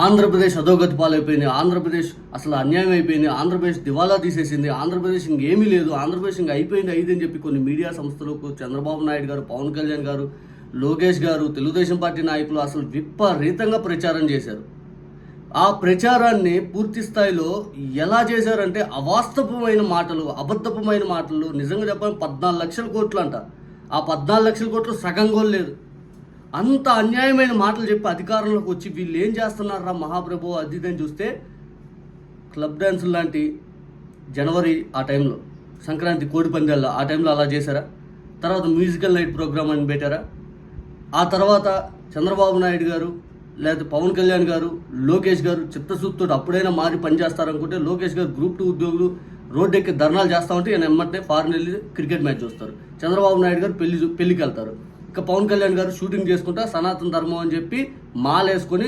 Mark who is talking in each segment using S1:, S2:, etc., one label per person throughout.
S1: ఆంధ్రప్రదేశ్ అధోగతి పాలైపోయింది, ఆంధ్రప్రదేశ్ అసలు అన్యాయం అయిపోయింది, ఆంధ్రప్రదేశ్ దివాలా తీసేసింది, ఆంధ్రప్రదేశ్ ఇంకేమీ లేదు, ఆంధ్రప్రదేశ్ ఇంక అయిపోయింది అని చెప్పి కొన్ని మీడియా సంస్థలకు చంద్రబాబు నాయుడు గారు, పవన్ కళ్యాణ్ గారు, లోకేష్ గారు, తెలుగుదేశం పార్టీ నాయకులు అసలు విపరీతంగా ప్రచారం చేశారు. ఆ ప్రచారాన్ని పూర్తి స్థాయిలో ఎలా చేశారంటే అవాస్తవమైన మాటలు, అబద్ధమైన మాటలు. నిజంగా చెప్పాలి 14 లక్షల కోట్లు అంట. ఆ 14 లక్షల కోట్లు సగం కూడా లేదు. అంత అన్యాయమైన మాటలు చెప్పి అధికారంలోకి వచ్చి వీళ్ళు ఏం చేస్తున్నారా మహాప్రభు అది అని చూస్తే క్లబ్ డ్యాన్సులు లాంటి జనవరి ఆ టైంలో సంక్రాంతి కోడి పందాల్లో ఆ టైంలో అలా చేశారా? తర్వాత మ్యూజికల్ నైట్ ప్రోగ్రామ్ అని పెట్టారా? ఆ తర్వాత చంద్రబాబు నాయుడు గారు లేదా పవన్ కళ్యాణ్ గారు, లోకేష్ గారు చిత్తశుద్ధితో అప్పుడైనా మారి పనిచేస్తారనుకుంటే లోకేష్ గారు గ్రూప్ 2 ఉద్యోగులు రోడ్డు ఎక్కి ధర్నాలు చేస్తూ ఉంటే ఈయన ఎమ్మటే ఫారెన్ వెళ్ళి క్రికెట్ మ్యాచ్ చూస్తారు. చంద్రబాబు నాయుడు గారు పెళ్లికి వెళ్తారు. ఇక పవన్ కళ్యాణ్ గారు షూటింగ్ చేసుకుంటా సనాతన ధర్మం అని చెప్పి మాలేసుకొని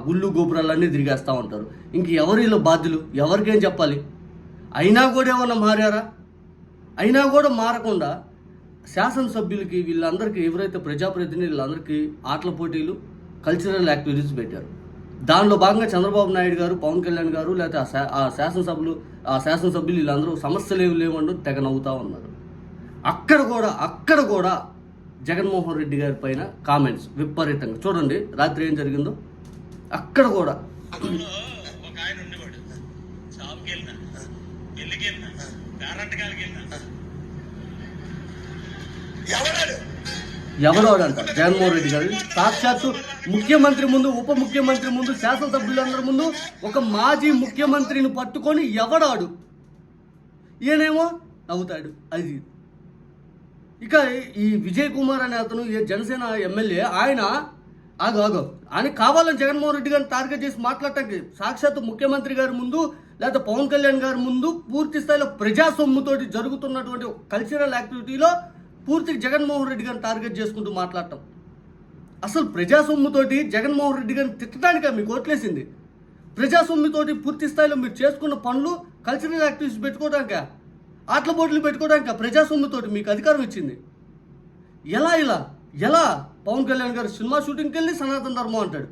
S1: గుళ్ళు గోపురాలన్నీ తిరిగేస్తూ ఉంటారు. ఇంక ఎవరు వీళ్ళు బాధ్యులు? ఎవరికేం చెప్పాలి? అయినా కూడా ఏమన్నా మారారా? అయినా కూడా మారకుండా శాసనసభ్యులకి వీళ్ళందరికీ ఎవరైతే ప్రజాప్రతినిధులు వీళ్ళందరికీ ఆటల పోటీలు, కల్చరల్ యాక్టివిటీస్ పెట్టారు. దానిలో భాగంగా చంద్రబాబు నాయుడు గారు, పవన్ కళ్యాణ్ గారు లేకపోతే ఆ శాసనసభ్యులు వీళ్ళందరూ సమస్యలు లేవంటూ తెగ నవ్వుతూ ఉన్నారు. అక్కడ కూడా జగన్మోహన్ రెడ్డి గారి పైన కామెంట్స్ విపరీతంగా. చూడండి రాత్రి ఏం జరిగిందో. అక్కడ కూడా ఎవరో అంటారు జగన్మోహన్ రెడ్డి గారు సాక్షాత్తు ముఖ్యమంత్రి ముందు, ఉప ముఖ్యమంత్రి ముందు, శాసనసభ్యులందరి ముందు ఒక మాజీ ముఖ్యమంత్రిని పట్టుకొని ఎవడాడు? ఈయనేమో నవ్వుతాడు. అది ఇక ఈ విజయ్ కుమార్ అనే అతను జనసేన ఎమ్మెల్యే ఆయన ఆయన కావాలని జగన్మోహన్ రెడ్డి గారిని టార్గెట్ చేసి మాట్లాడటానికి సాక్షాత్తు ముఖ్యమంత్రి గారి ముందు లేదా పవన్ కళ్యాణ్ గారి ముందు పూర్తి స్థాయిలో ప్రజాసొమ్ముతోటి జరుగుతున్నటువంటి కల్చరల్ యాక్టివిటీలో పూర్తిగా జగన్మోహన్ రెడ్డి గారిని టార్గెట్ చేసుకుంటూ మాట్లాడటం. అసలు ప్రజాసొమ్ముతోటి జగన్మోహన్ రెడ్డి గారిని తిట్టడానికే మీకు ఓట్లేసింది? ప్రజాసొమ్ముతోటి పూర్తి స్థాయిలో మీరు చేసుకున్న పనులు కల్చరల్ యాక్టివిటీస్ పెట్టుకోవడానికా, ఆటల పోటీలు పెట్టుకోవడానికి ప్రజాసొమ్ముతోటి మీకు అధికారం ఇచ్చింది? ఎలా పవన్ కళ్యాణ్ గారు సినిమా షూటింగ్కి వెళ్ళి సనాతన ధర్మం అంటాడు.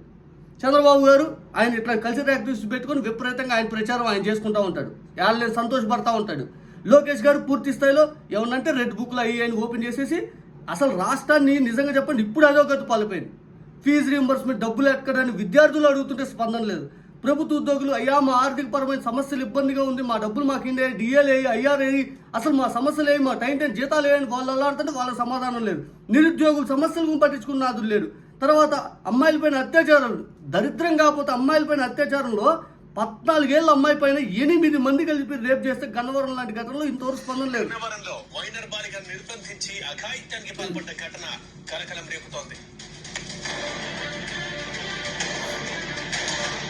S1: చంద్రబాబు గారు ఆయన ఇట్లా కల్చరల్ యాక్టివిటీస్ పెట్టుకొని విపరీతంగా ఆయన ప్రచారం ఆయన చేసుకుంటూ ఉంటాడు, వాళ్ళని సంతోషపడతా ఉంటాడు. లోకేష్ గారు పూర్తి స్థాయిలో ఏమన్నంటే రెడ్ బుక్లు అయ్యి ఓపెన్ చేసేసి అసలు రాష్ట్రాన్ని నిజంగా చెప్పండి ఇప్పుడు అధోగతి పాలిపోయింది. ఫీజు రీయింబర్స్మెంట్ డబ్బులు ఎక్కడని విద్యార్థులు అడుగుతుంటే స్పందన లేదు. ప్రభుత్వ ఉద్యోగులు అయ్యా మా ఆర్థికపరమైన సమస్యలు ఇబ్బందిగా ఉంది, మా డబ్బులు మాకు ఇండే, డిఎల్ఏ, ఐఆర్ఏ, అసలు మా సమస్యలు ఏమి, మా టైం జీతాలు ఏమని వాళ్ళు అల్లాడుతుంటే వాళ్ళకి సమాధానం లేదు. నిరుద్యోగులు సమస్యలు పట్టించుకున్న నాదులు లేరు. తర్వాత అమ్మాయిలపైన అత్యాచారాలు, దరిద్రం కాకపోతే అమ్మాయిలపైన అత్యాచారంలో 14 ఏళ్ళ అమ్మాయి పైన 8 మంది కలిపి రేప్ చేస్తే గన్నవరం లాంటి ఘటనలో ఇంతవరకు స్పందన లేదు.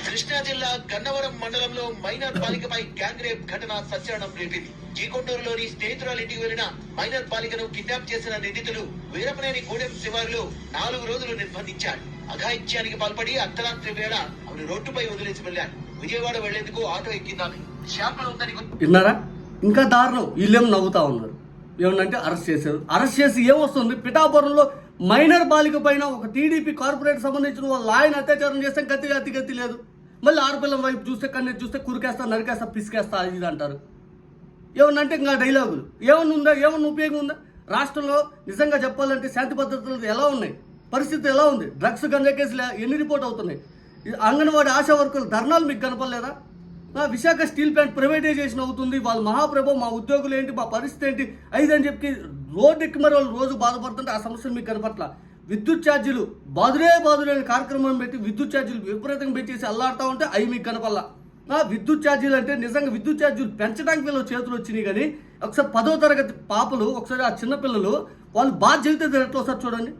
S2: కృష్ణా జిల్లా గన్నవరం మండలంలో మైనర్ బాలికపై గ్యాంగ్ రేప్ ఘటన సంచలనం రేపింది. జీకొండూరులోని స్నేహితురాలింటికి వెళ్లిన మైనర్ బాలికను కిడ్నాప్ చేసిన నిందితులు వీరపనేని గూడెం శివారులో 4 రోజులు నిర్బంధించారు. అఘాయిత్యానికి పాల్పడి అర్ధరాత్రి వేళ ఆమెను రోడ్డుపై వదిలేసి వెళ్లారు. విజయవాడ వెళ్లేందుకు ఆటో ఎక్కిందామె షాప్లో ఉందని
S1: విన్నారా? ఇంకా దారుణం. వీళ్ళేం నవ్వుతా ఉన్నారు. ఏమన్నంటే అరెస్ట్ చేశారు. అరెస్ట్ చేసి ఏమొస్తుంది? పిఠాపురంలో మైనర్ బాలిక పైన ఒక టీడీపీ కార్పొరేట్ సంబంధించిన వాళ్ళ ఆయన అత్యాచారం చేస్తే గతి లేదు. మళ్ళీ ఆడపిల్లం వైపు చూస్తే కన్నెత్తి చూస్తే కురికేస్తా, నరికేస్తా, పిసికేస్తా ఇది అంటారు. ఏమన్నంటే ఇంకా డైలాగులు. ఏమన్నా ఉపయోగం ఉందా? రాష్ట్రంలో నిజంగా చెప్పాలంటే శాంతి భద్రతలు ఎలా ఉన్నాయి, పరిస్థితి ఎలా ఉంది? డ్రగ్స్ గంజా కేసులు ఎన్ని రిపోర్ట్ అవుతున్నాయి? అంగన్వాడీ ఆశా వర్కులు ధర్నాలు మీకు కనపడలేదా? విశాఖ స్టీల్ ప్లాంట్ ప్రైవేటైజేషన్ అవుతుంది, వాళ్ళ మహాప్రభు మా ఉద్యోగులు ఏంటి, మా పరిస్థితి ఏంటి అని చెప్పి రోడ్డు ఎక్కి మరి వాళ్ళు రోజు బాధపడుతుంటే ఆ సమస్యలు మీకు కనపట్ల. విద్యుత్ ఛార్జీలు బాదురే అనే కార్యక్రమం పెట్టి విద్యుత్ ఛార్జీలు విపరీతంగా పెట్టేసి అల్లాడుతూ ఉంటే అవి మీకు కనపల్లా. విద్యుత్ ఛార్జీలు అంటే నిజంగా విద్యుత్ ఛార్జీలు పెంచడానికి వీళ్ళు చేతులు వచ్చినాయి. కానీ ఒకసారి 10వ తరగతి పాపలు, ఒకసారి ఆ చిన్నపిల్లలు వాళ్ళు బాధ్యత ఎట్లా వస్తారు చూడండి.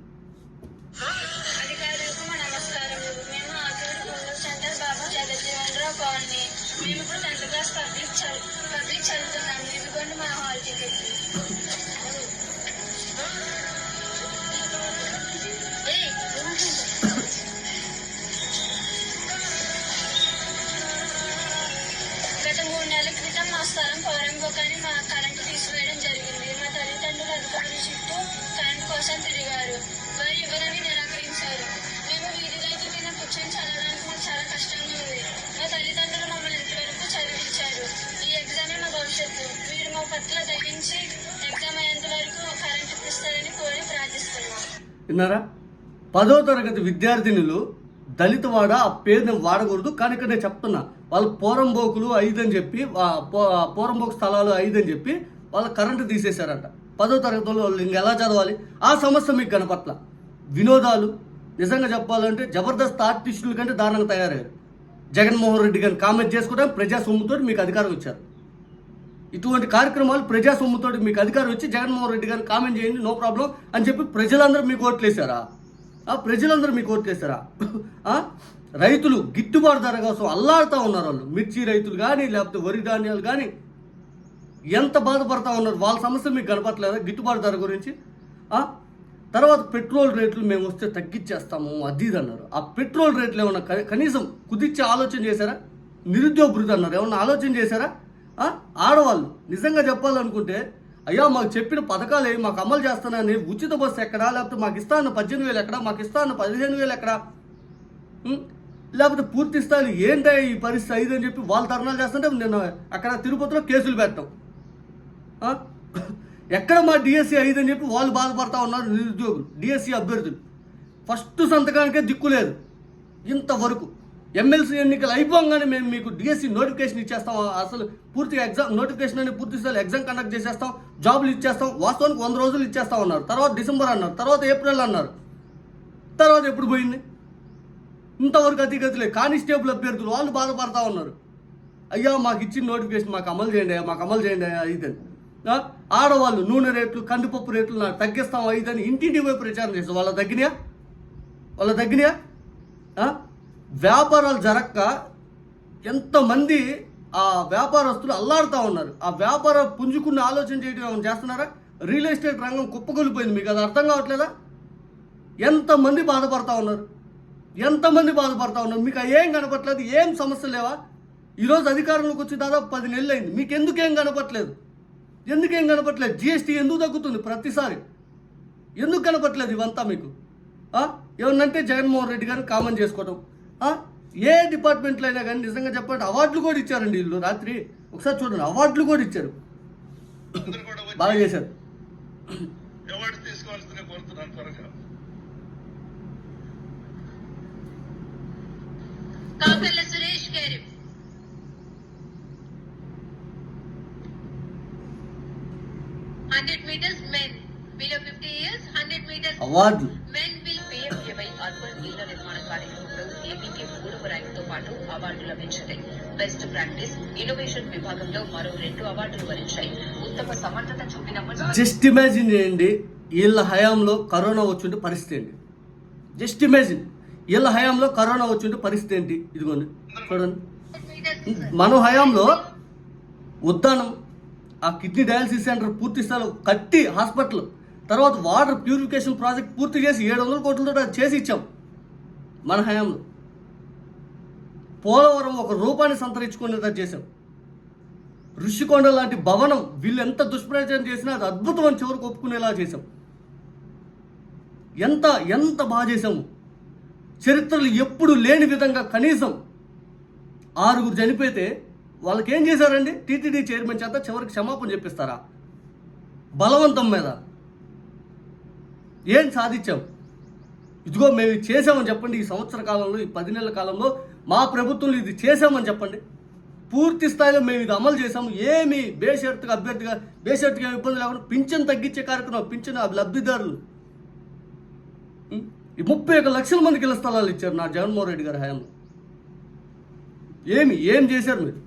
S3: గత 3 నెలల క్రితం మా స్థలం పౌరంగోకాన్ని మా కరెంటు తీసివేయడం జరిగింది. మా తల్లిదండ్రులు అధికారుల చుట్టూ కరెంటు కోసం తిరిగారు. వారు ఇవ్వరని నిరాకరించారు. మేము వీధి లైట్ల కింద కూర్చొని చదవడానికి మాకు చాలా కష్టం భవిష్యత్తు. వీరు మా పట్ల దయించి ఎగ్జామ్ అయ్యేంత వరకు కరెంట్ ఇప్పిస్తారని కోరి ప్రార్థిస్తున్నాం.
S1: విన్నారా? 10వ తరగతి విద్యార్థినులు దళితవాడ ఆ పేరుని వాడకూడదు, కానీ ఇక్కడ నేను చెప్తున్నా, వాళ్ళు పోరంబోకులు 5 అని చెప్పి పోరంబోకు స్థలాలు 5 అని చెప్పి వాళ్ళ కరెంటు తీసేశారంట. 10వ తరగతి వాళ్ళు ఇంకెలా చదవాలి? ఆ సమస్య మీకు కనపట్ల. వినోదాలు నిజంగా చెప్పాలంటే జబర్దస్త్ ఆర్టిస్టుల కంటే దారుణంగా తయారయ్యారు. జగన్మోహన్ రెడ్డి గారిని కామెంట్ చేసుకోవడం ప్రజా సొమ్ముతో మీకు అధికారం ఇచ్చారు. ఇటువంటి కార్యక్రమాలు ప్రజా సొమ్ముతో మీకు అధికారం వచ్చి జగన్మోహన్ రెడ్డి గారిని కామెంట్ చేయండి, నో ప్రాబ్లం అని చెప్పి ప్రజలందరూ మీకు ఓట్లేశారా? ప్రజలందరూ మీకు ఓట్లేశారా? రైతులు గిట్టుబాటు ధర కోసం అల్లాడుతూ ఉన్నారు. వాళ్ళు మిర్చి రైతులు కానీ లేకపోతే వరి ధాన్యాలు కానీ ఎంత బాధపడతా ఉన్నారు. వాళ్ళ సమస్య మీకు కనపట్లేదా గిట్టుబాటు ధర గురించి? తర్వాత పెట్రోల్ రేట్లు మేము వస్తే తగ్గించేస్తాము అది ఇది అన్నారు. ఆ పెట్రోల్ రేట్లు ఏమన్నా కనీసం కుదిర్చి ఆలోచన చేశారా? నిరుద్యోగ భృతి అన్నారు, ఏమన్నా ఆలోచన చేశారా? ఆడవాళ్ళు నిజంగా చెప్పాలనుకుంటే, అయ్యా మాకు చెప్పిన పథకాలు ఏమి మాకు అమలు చేస్తానని, ఉచిత బస్సు ఎక్కడా, లేకపోతే మాకు ఇస్తా అన్న 18,000 ఎక్కడా, మాకు ఇస్తా అన్న 15,000 ఎక్కడా, లేకపోతే పూర్తి స్థాయిలో ఏంటో ఈ పరిస్థితి 5 అని చెప్పి వాళ్ళు ధర్నాలు చేస్తుంటే నేను అక్కడ తిరుపతిలో కేసులు పెట్టాం. ఎక్కడ మా డిఎస్సి 5 అని చెప్పి వాళ్ళు బాధపడతా ఉన్నారు నిరుద్యోగులు, డిఎస్సి అభ్యర్థులు. ఫస్ట్ సంతకానికే దిక్కు లేదు ఇంతవరకు. ఎమ్మెల్సీ ఎన్నికలు అయిపోగానే మేము మీకు డిఎస్సి నోటిఫికేషన్ ఇచ్చేస్తాం, అసలు పూర్తిగా ఎగ్జామ్ నోటిఫికేషన్ అని పూర్తి స్థాయిలో ఎగ్జామ్ కండక్ట్ చేసేస్తాం, జాబులు ఇచ్చేస్తాం, వాస్తవానికి 100 రోజులు ఇచ్చేస్తాం అన్నారు. తర్వాత డిసెంబర్ అన్నారు, తర్వాత ఏప్రిల్ అన్నారు, తర్వాత ఎప్పుడు పోయింది? ఇంతవరకు అతిగతిలే. కానిస్టేబుల్ అభ్యర్థులు వాళ్ళు బాధపడతా ఉన్నారు, అయ్యా మాకు ఇచ్చిన నోటిఫికేషన్ మాకు అమలు చేయండి అయ్యా, మాకు అమలు చేయండి అయ్యా 5 అని. ఆడవాళ్ళు నూనె రేట్లు, కందిపప్పు రేట్లు నాకు తగ్గిస్తాం 5 అని ఇంటింటి పోయి ప్రచారం చేస్తారు. వాళ్ళ తగ్గినాయా? వ్యాపారాలు జరక్క ఎంతమంది ఆ వ్యాపారస్తులు అల్లాడుతూ ఉన్నారు. ఆ వ్యాపారం పుంజుకున్న ఆలోచన చేయడం ఏమైనా చేస్తున్నారా? రియల్ ఎస్టేట్ రంగం కుప్పకొలిపోయింది. మీకు అది అర్థం కావట్లేదా? ఎంతమంది బాధపడతా ఉన్నారు, మీకు ఏం కనపట్లేదు? ఏం సమస్య లేవా? ఈరోజు అధికారంలోకి వచ్చి దాదాపు 10 నెలలు అయింది. మీకు ఎందుకేం కనపట్లేదు? జిఎస్టీ ఎందుకు తగ్గుతుంది ప్రతిసారి? ఎందుకు కనపట్లేదు ఇవంతా మీకు? ఏమన్నంటే జగన్మోహన్ రెడ్డి గారిని కామెంట్ చేసుకోవడం. ఏ డిపార్ట్మెంట్లో అయినా కానీ నిజంగా చెప్పాలంటే అవార్డులు కూడా ఇచ్చారండి వీళ్ళు. రాత్రి ఒకసారి చూడండి, అవార్డులు కూడా ఇచ్చారు, బాగా చేశారు.
S4: అవార్డు తీసుకోవాల్సిందే కోరుతున్నాను త్వరగా.
S3: కాకర్ల సురేష్ గారు meters men below 50 years, 100 meters
S1: award
S3: men will PMJY urban ఇళ్ల నిర్మాణ కార్యక్రమంలో ఏపీకి 3వ ర్యాంకుతో పాటు అవార్డులు లభించాయి. బెస్ట్ ప్రాక్టీస్ ఇన్నోవేషన్ విభాగంలో మరో 2 అవార్డులు వరించాయి. ఉత్తమ సమర్థత చూపిన
S1: జస్ట్ ఇమాజిన్ చేయండి, వీళ్ళ హయాంలో కరోనా వచ్చుంటే పరిస్థితి ఏంటి? జస్ట్ ఇమాజిన్, వీళ్ళ హయాంలో కరోనా వచ్చుంటే పరిస్థితి ఏంటి? ఇదిగోండి చూడండి, మన హయాంలో ఉద్దానం, ఆ కిడ్నీ డయాలసిస్ సెంటర్ పూర్తి స్థాయిలో కట్టి హాస్పిటల్, తర్వాత వాటర్ ప్యూరిఫికేషన్ ప్రాజెక్ట్ పూర్తి చేసి 700 కోట్లతో చేసి ఇచ్చాం మన హయాంలో. పోలవరం 1 రూపాయిని సంతరించుకునేలా చేశాం. ఋషికొండ లాంటి భవనం వీళ్ళు ఎంత దుష్ప్రచారం చేసినా అది అద్భుతం అని చివరికి ఒప్పుకునేలా చేశాం. ఎంత బాగా చేశాము. చరిత్రలు ఎప్పుడు లేని విధంగా కనీసం 6 చనిపోతే వాళ్ళకి ఏం చేశారండి? టీటీడీ చైర్మన్ చేత చివరికి క్షమాపణ చెప్పిస్తారా? బలవంతం మీద ఏం సాధించాం? ఇదిగో మేము ఇది చేసామని చెప్పండి. ఈ సంవత్సర కాలంలో, ఈ 10 నెలల కాలంలో మా ప్రభుత్వంలో ఇది చేసామని చెప్పండి. పూర్తి స్థాయిలో మేము ఇది అమలు చేసాము. ఏమి బేషరతుగా బేషరతుగా ఇబ్బంది లేకుండా పింఛన్ తగ్గించే కార్యక్రమం, పింఛన్ లబ్ధిదారులు ఈ 31 లక్షల మందికి ఇళ్ల స్థలాలు ఇచ్చారు నా జగన్మోహన్ రెడ్డి గారి హయాంలో. ఏం చేశారు మీరు?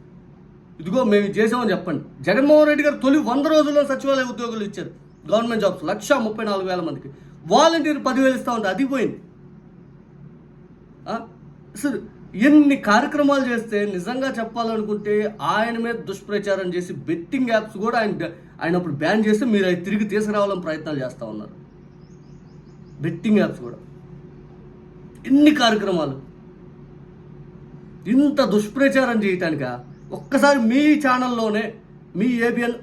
S1: ఇదిగో మేము ఇది చేసామని చెప్పండి. జగన్మోహన్ రెడ్డి గారు తొలి 100 రోజుల్లో సచివాలయ ఉద్యోగులు ఇచ్చారు, గవర్నమెంట్ జాబ్స్ 1,34,000 మందికి. వాలంటీర్ 10,000 ఇస్తా ఉంటే అది పోయింది. అసలు ఎన్ని కార్యక్రమాలు చేస్తే నిజంగా చెప్పాలనుకుంటే ఆయన మీద దుష్ప్రచారం చేసి బెట్టింగ్ యాప్స్ కూడా ఆయన అప్పుడు బ్యాన్ చేస్తే మీరు అవి తిరిగి తీసుకురావాలని ప్రయత్నాలు చేస్తూ ఉన్నారు. బెట్టింగ్ యాప్స్ కూడా ఎన్ని కార్యక్రమాలు, ఇంత దుష్ప్రచారం చేయటానిక? ఒక్కసారి మీ ఛానల్లోనే మీ ఏబిఎన్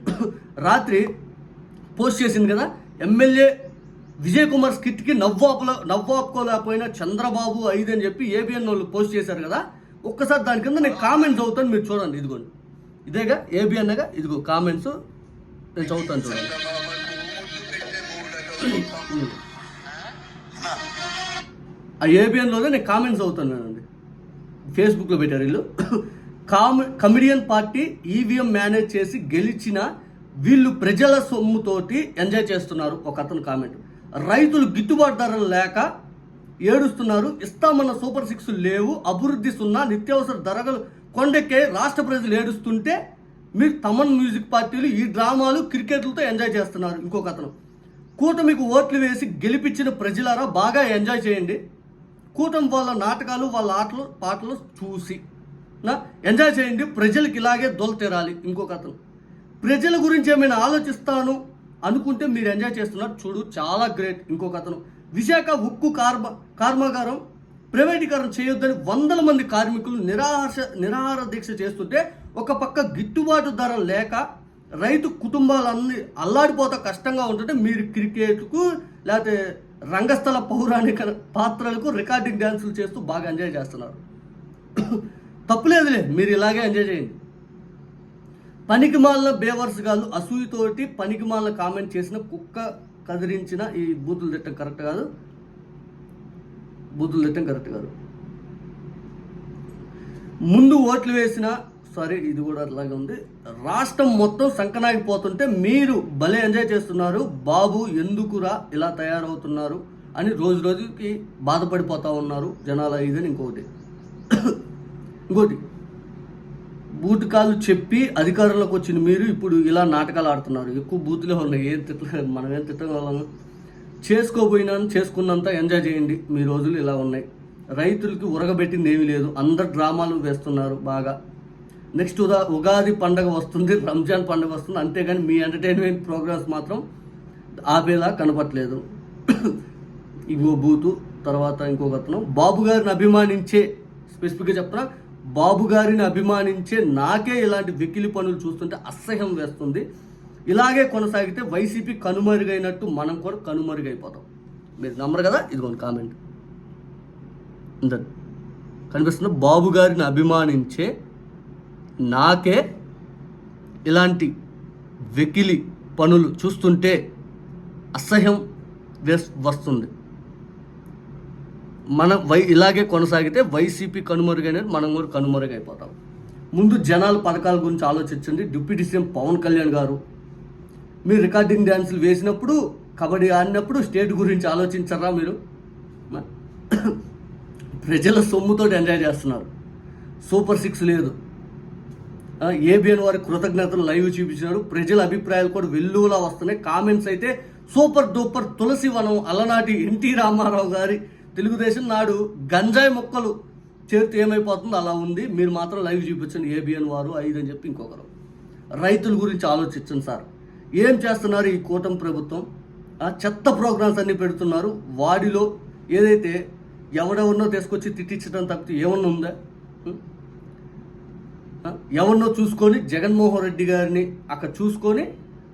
S1: రాత్రి పోస్ట్ చేసింది కదా, ఎమ్మెల్యే విజయ్ కుమార్ స్కిట్కి నవ్వాపుకోలేకపోయినా చంద్రబాబు 5 అని చెప్పి ఏబిఎన్ వాళ్ళు పోస్ట్ చేశారు కదా. ఒక్కసారి దాని కింద నేను కామెంట్స్ అవుతాను, మీరు చూడండి. ఇదిగోండి ఇదేగా ఏబి అన్నగా ఇదిగో కామెంట్స్ నేను చదువుతాను చూడండి. ఆ ఏబిఎన్లోనే నేను కామెంట్స్ చదువుతానండి. ఫేస్బుక్లో పెట్టారు వీళ్ళు. కమిడియన్ పార్టీ ఈవీఎం మేనేజ్ చేసి గెలిచిన వీళ్ళు ప్రజల సొమ్ముతోటి ఎంజాయ్ చేస్తున్నారు. ఒక అతను కామెంట్. రైతులు గిట్టుబాటు ధరలు లేక ఏడుస్తున్నారు. ఇస్తామన్న సూపర్ 6 లేవు. అభివృద్ధి సున్నా. నిత్యావసర ధరలు కొండెక్కే. రాష్ట్ర ప్రజలు ఏడుస్తుంటే మీరు తమన్ మ్యూజిక్ పార్టీలు ఈ డ్రామాలు క్రికెట్లతో ఎంజాయ్ చేస్తున్నారు. ఇంకొక అతను. కూటమికి ఓట్లు వేసి గెలిపించిన ప్రజలారా బాగా ఎంజాయ్ చేయండి. కూటమి వాళ్ళ నాటకాలు వాళ్ళ ఆటలు పాటలు చూసి ఎంజాయ్ చేయండి. ప్రజలకు ఇలాగే దొల తెరాలి. ఇంకొక అతను. ప్రజల గురించి ఏమైనా ఆలోచిస్తాను అనుకుంటే మీరు ఎంజాయ్ చేస్తున్నారు చూడు, చాలా గ్రేట్. ఇంకొక అతను. విశాఖ ఉక్కు కర్మాగారం ప్రైవేటీకరణ చేయొద్దని 100 మంది కార్మికులు నిరాహార దీక్ష చేస్తుంటే ఒక పక్క గిట్టుబాటు ధర లేక రైతు కుటుంబాలన్నీ అల్లాడిపోతా కష్టంగా ఉంటుంటే మీరు క్రికెట్కు లేకపోతే రంగస్థల పౌరాణిక పాత్రలకు రికార్డింగ్ డ్యాన్సులు చేస్తూ బాగా ఎంజాయ్ చేస్తున్నారు. తప్పులేదులే, మీరు ఇలాగే ఎంజాయ్ చేయండి. పనికిమాలిన బేవర్స్ గాలు అసూయతోటి పనికిమాలిన కామెంట్ చేసిన కుక్క కదిరించిన ఈ బూతులు తిట్టం కరెక్ట్ కాదు. ముందు ఓట్లు వేసిన ఇది కూడా అట్లాగే ఉంది. రాష్ట్రం మొత్తం సంకనాగిపోతుంటే మీరు భలే ఎంజాయ్ చేస్తున్నారు. బాబు ఎందుకురా ఇలా తయారవుతున్నారు అని రోజు రోజుకి బాధపడిపోతా ఉన్నారు జనాలు. ఇదని ఇంకోటి బూటకాలు చెప్పి అధికారంలోకి వచ్చిన మీరు ఇప్పుడు ఇలా నాటకాలు ఆడుతున్నారు. ఎక్కువ బూతులే ఉన్నాయి. మనం ఏం తిట్టగలము. చేసుకున్నంత ఎంజాయ్ చేయండి. మీ రోజులు ఇలా ఉన్నాయి. రైతులకి ఉరగబెట్టింది ఏమీ లేదు. అందరు డ్రామాలు వేస్తున్నారు బాగా. నెక్స్ట్ ఉగాది పండగ వస్తుంది, రంజాన్ పండగ వస్తుంది. అంతేగాని మీ ఎంటర్టైన్మెంట్ ప్రోగ్రామ్స్ మాత్రం ఆపేలా కనపట్లేదు. ఇంకో బూతు. తర్వాత ఇంకొక అతను. బాబు గారిని అభిమానించే, స్పెసిఫిక్గా చెప్తున్నా, బాబు గారిని అభిమానించే నాకే ఇలాంటి వెకిలి పనులు చూస్తుంటే అసహ్యం వేస్తుంది. ఇలాగే కొనసాగితే వైసీపీ కనుమరుగైనట్టు మనం కూడా కనుమరుగైపోతాం. మీరు నమ్మరు కదా. ఇదిగోండి కామెంట్ కనిపిస్తుంది. బాబు గారిని అభిమానించే నాకే ఇలాంటి వెకిలి పనులు చూస్తుంటే అసహ్యం వస్తుంది. ఇలాగే కొనసాగితే వైసీపీ కనుమరుగైనట్టు మనం కూడా కనుమరుగైపోతాం. ముందు జనాలు పథకాల గురించి ఆలోచించండి. డిప్యూటీ సీఎం పవన్ కళ్యాణ్ గారు, మీరు రికార్డింగ్ డ్యాన్సులు వేసినప్పుడు, కబడ్డీ ఆడినప్పుడు స్టేట్ గురించి ఆలోచించరా మీరు? ప్రజల సొమ్ముతో ఎంజాయ్ చేస్తున్నారు. సూపర్ 6 లేదు. ఏబిఎన్ వారి కృతజ్ఞతలు లైవ్ చూపించినాడు. ప్రజల అభిప్రాయాలు కూడా వెల్లువలా వస్తున్నాయి. కామెంట్స్ అయితే సూపర్ డూపర్. తులసి వనం అలనాటి ఎన్టీ రామారావు గారి తెలుగుదేశం నాడు గంజాయి మొక్కలు చేతి ఏమైపోతుందో అలా ఉంది. మీరు మాత్రం లైవ్ చూపించండి. ఏబిఎన్ వారు 5 అని చెప్పి ఇంకొకరు. రైతుల గురించి ఆలోచించండి సార్. ఏం చేస్తున్నారు ఈ కూటమి ప్రభుత్వం? చెత్త ప్రోగ్రామ్స్ అన్ని పెడుతున్నారు. వాడిలో ఏదైతే ఎవడెవరినో తీసుకొచ్చి తిట్టించడం తప్పితే ఏమన్నా ఉందా? ఎవరినో చూసుకొని జగన్మోహన్ రెడ్డి గారిని అక్కడ చూసుకొని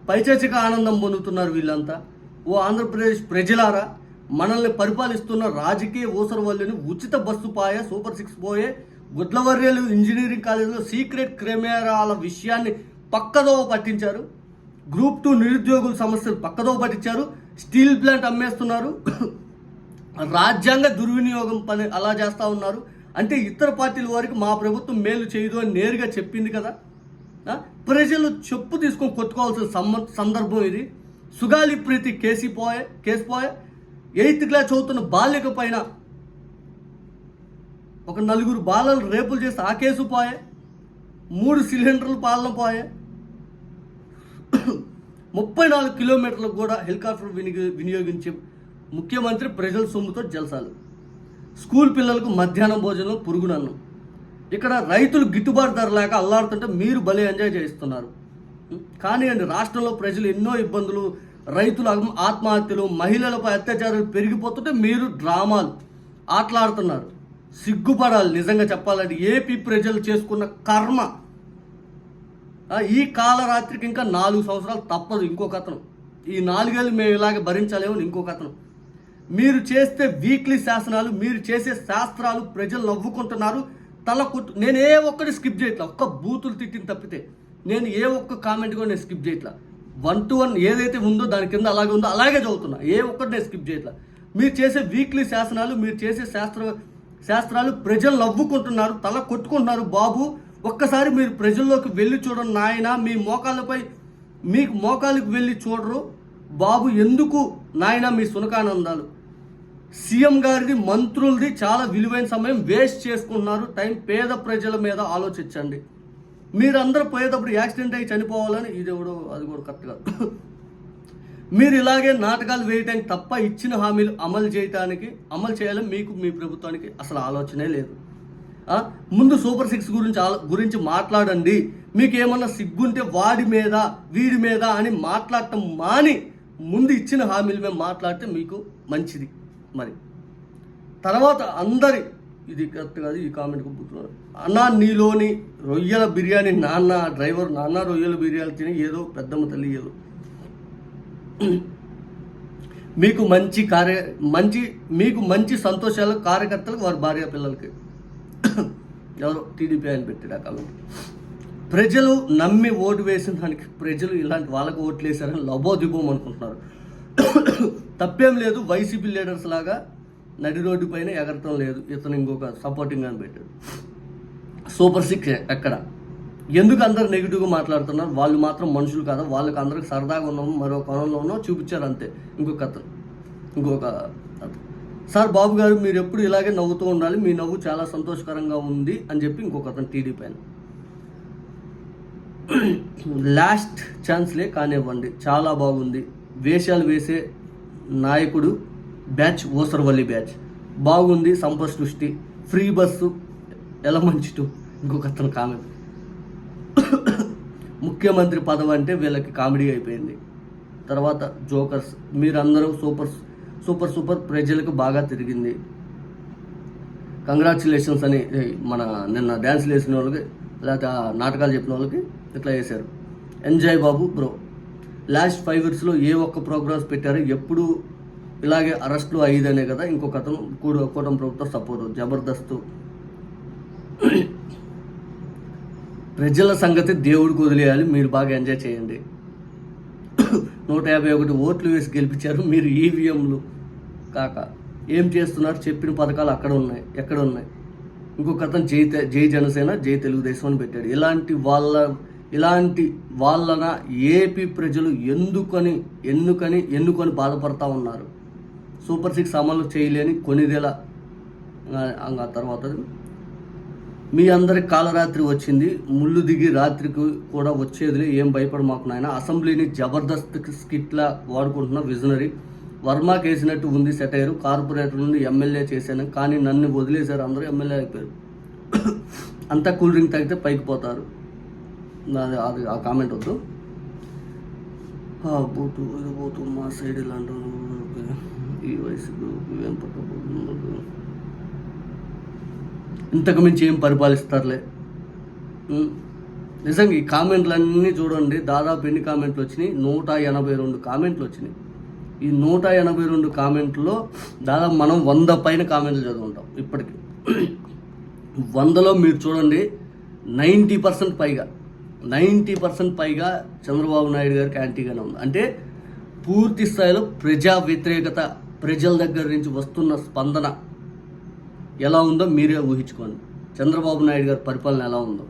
S1: పైచాచిక ఆనందం పొందుతున్నారు వీళ్ళంతా. ఓ ఆంధ్రప్రదేశ్ ప్రజలారా, మనల్ని పరిపాలిస్తున్న రాజకీయ ఊసరవల్లిని ఉచిత బస్సు పాయ, సూపర్ 6 పోయే, గుడ్లవర్రేలు ఇంజనీరింగ్ కాలేజీలో సీక్రెట్ కెమెరాల విషయాన్ని పక్కదోవ పట్టించారు. గ్రూప్ 2 నిరుద్యోగుల సమస్యలు పక్కదోవ పట్టించారు. స్టీల్ ప్లాంట్ అమ్మేస్తున్నారు. రాజ్యాంగ దుర్వినియోగం పని అలా చేస్తూ ఉన్నారు. అంటే ఇతర పార్టీల వారికి మా ప్రభుత్వం మేలు చేయదు అని నేరుగా చెప్పింది కదా. ప్రజలు చెప్పు తీసుకొని కొట్టుకోవాల్సిన సందర్భం ఇది. సుగాలి ప్రీతి కేసు పోయే. 8th క్లాస్ చదువుతున్న బాలిక పైన ఒక 4 బాలలు రేపులు చేస్తే ఆ కేసు పోయే. 3 సిలిండర్ల పాలన పోయే. 34 కిలోమీటర్లకు కూడా హెలికాప్టర్ వినియోగించే ముఖ్యమంత్రి ప్రజల సొమ్ముతో జలసాలు. స్కూల్ పిల్లలకు మధ్యాహ్నం భోజనం పురుగునన్నం. ఇక్కడ రైతులు గిట్టుబాటు ధర లేక అల్లాడుతుంటే మీరు భలే ఎంజాయ్ చేస్తున్నారు. కానీ రాష్ట్రంలో ప్రజలు ఎన్నో ఇబ్బందులు, రైతుల ఆత్మహత్యలు, మహిళలపై అత్యాచారాలు పెరిగిపోతుంటే మీరు డ్రామాలు ఆటలాడుతున్నారు. సిగ్గుపడాలి నిజంగా చెప్పాలంటే. ఏపీ ప్రజలు చేసుకున్న కర్మ. ఈ కాలరాత్రికి ఇంకా 4 సంవత్సరాలు తప్పదు. ఇంకొక అతను. ఈ 4 ఏళ్ళు మేము ఇలాగే భరించలేము. ఇంకొక అతను. మీరు చేస్తే వీక్లీ శాసనాలు, మీరు చేసే శాస్త్రాలు ప్రజలు నవ్వుకుంటున్నారు. తల కొట్టు. నేను ఏ ఒక్కటి స్కిప్ చేయట్లా, ఒక్క బూతులు తిట్టిన తప్పితే నేను ఏ ఒక్క కామెంట్ కూడా నేను స్కిప్ చేయట్లా. 1-1 ఏదైతే ఉందో దాని కింద అలాగే ఉందో అలాగే చదువుతున్నా, ఏ ఒక్కటి నేను స్కిప్ చేయట్లా. మీరు చేసే వీక్లీ శాసనాలు, మీరు చేసే శాస్త్రాలు ప్రజలు నవ్వుకుంటున్నారు, తల కొట్టుకుంటున్నారు. బాబు ఒక్కసారి మీరు ప్రజల్లోకి వెళ్ళి చూడండి నాయన, మీకు మోకాలకు వెళ్ళి చూడరు బాబు. ఎందుకు నాయన మీ సునకానందాలు? సీఎం గారిది, మంత్రులది చాలా విలువైన సమయం వేస్ట్ చేసుకుంటున్నారు. టైం పేద ప్రజల మీద ఆలోచించండి. మీరందరూ పోయేటప్పుడు యాక్సిడెంట్ అయ్యి చనిపోవాలని ఇదేవడో అది కూడా కరెక్ట్ కాదు. మీరు ఇలాగే నాటకాలు వేయటానికి తప్ప ఇచ్చిన హామీలు అమలు చేయాలని మీకు మీ ప్రభుత్వానికి అసలు ఆలోచనే లేదు. ముందు సూపర్ 6 గురించి మాట్లాడండి. మీకు ఏమన్నా సిగ్గుంటే వీడి మీద అని మాట్లాడటం మాని ముందు ఇచ్చిన హామీల మీద మాట్లాడితే మీకు మంచిది. మరి తర్వాత ఇది కరెక్ట్ కాదు, ఈ కామెంట్ కూర్చున్నారు. అన్నా నీలోని రొయ్యల బిర్యానీ నాన్న రొయ్యల బిర్యానీ తిని ఏదో పెద్దమ్మ తల్లి ఏదో మీకు మంచి సంతోషాలు కార్యకర్తలకు వారి భార్య పిల్లలకి. ఎవరో టీడీపీ ఆయన పెట్టాడు ఆ కామెంట్. ప్రజలు నమ్మి ఓటు వేసిన దానికి ప్రజలు ఇలాంటి వాళ్ళకు ఓట్లు వేశారని లబోదిబోం అనుకుంటున్నారు. తప్పేం లేదు, వైసీపీ లీడర్స్ లాగా నడి రోడ్డు పైన ఎగరటం లేదు. ఇతను ఇంకొక సపోర్టింగ్ అని పెట్టాడు. సూపర్ 6 ఎక్కడ? ఎందుకు అందరు నెగిటివ్గా మాట్లాడుతున్నారు? వాళ్ళు మాత్రం మనుషులు కాదా? వాళ్ళకి అందరికి సరదాగా ఉన్నాము, మరో కోణంలో ఉన్నాం చూపించారు అంతే. ఇంకొక అతను సార్ బాబు గారు మీరు ఎప్పుడు ఇలాగే నవ్వుతూ ఉండాలి, మీ నవ్వు చాలా సంతోషకరంగా ఉంది అని చెప్పి ఇంకొక అతను టీడీ పైన. లాస్ట్ ఛాన్స్లే కానివ్వండి, చాలా బాగుంది. వేషాలు వేసే నాయకుడు బ్యాచ్, ఓసరవల్లి బ్యాచ్ బాగుంది. సంపద సృష్టి, ఫ్రీ బస్సు ఎలా మంచిటు ఇంకొక అతను కామెంట్. ముఖ్యమంత్రి పదవి అంటే వీళ్ళకి కామెడీ అయిపోయింది. తర్వాత జోకర్స్, మీరందరూ సూపర్ ప్రజలకు బాగా తిరిగింది, కంగ్రాచులేషన్స్ అని మన నిన్న డ్యాన్స్లు వేసిన వాళ్ళకి లేకపోతే నాటకాలు చెప్పిన వాళ్ళకి ఇట్లా వేశారు. ఎంజాయ్ బాబు బ్రో. లాస్ట్ 5 yearsలో ఏ ఒక్క ప్రోగ్రామ్స్ పెట్టారు? ఎప్పుడు ఇలాగే అరెస్టులు అయ్యేదనే కదా. ఇంకొక అతను కూటమి ప్రభుత్వం సపోర్టు, జబర్దస్త్. ప్రజల సంగతి దేవుడికి వదిలేయాలి, మీరు బాగా ఎంజాయ్ చేయండి. 151 ఓట్లు వేసి గెలిపించారు మీరు. ఈవీఎంలు కాక ఏం చేస్తున్నారు? చెప్పిన పథకాలు ఎక్కడ ఉన్నాయి? ఇంకొక అతను జై జనసేన, జై తెలుగుదేశం అని పెట్టాడు. ఇలాంటి వాళ్ళన ఏపీ ప్రజలు ఎన్నుకొని బాధపడతా ఉన్నారు. సూపర్ 6 అమలు చేయలేని కొనిదేల. తర్వాత మీ అందరికి కాలరాత్రి వచ్చింది, ముళ్ళు దిగి రాత్రికి కూడా వచ్చేదిలే, ఏం భయపడ మాకు నాయన. అసెంబ్లీని జబర్దస్త్ స్కిట్లా వాడుకుంటున్న విజనరీ. వర్మకి వేసినట్టు ఉంది సెటైరు. కార్పొరేటర్ నుండి ఎమ్మెల్యే చేశాను కానీ నన్ను వదిలేశారు, అందరూ ఎమ్మెల్యే అయిపోయారు. అంతా కూల్ డ్రింక్ తాగితే పైకి పోతారు. అది ఆ కామెంట్ వద్దు. పోతూ మా సైడ్ ఇలాంటి ఈ వయసుకు ఏం పట్టబోతుంది, ఇంతకు మించి ఏం పరిపాలిస్తారులే. నిజంగా ఈ కామెంట్లన్నీ చూడండి, దాదాపు ఎన్ని కామెంట్లు వచ్చినాయి? 182 కామెంట్లు వచ్చినాయి. ఈ 182 కామెంట్లో దాదాపు మనం 100 పైన కామెంట్లు చదువుకుంటాం ఇప్పటికి. 100లో మీరు చూడండి 90% పైగా చంద్రబాబు నాయుడు గారికి యాంటీగానే ఉంది. అంటే పూర్తి స్థాయిలో ప్రజా వ్యతిరేకత, ప్రజల దగ్గర నుంచి వస్తున్న స్పందన ఎలా ఉందో మీరే ఊహించుకోండి. చంద్రబాబు నాయుడు గారి పరిపాలన ఎలా ఉందో.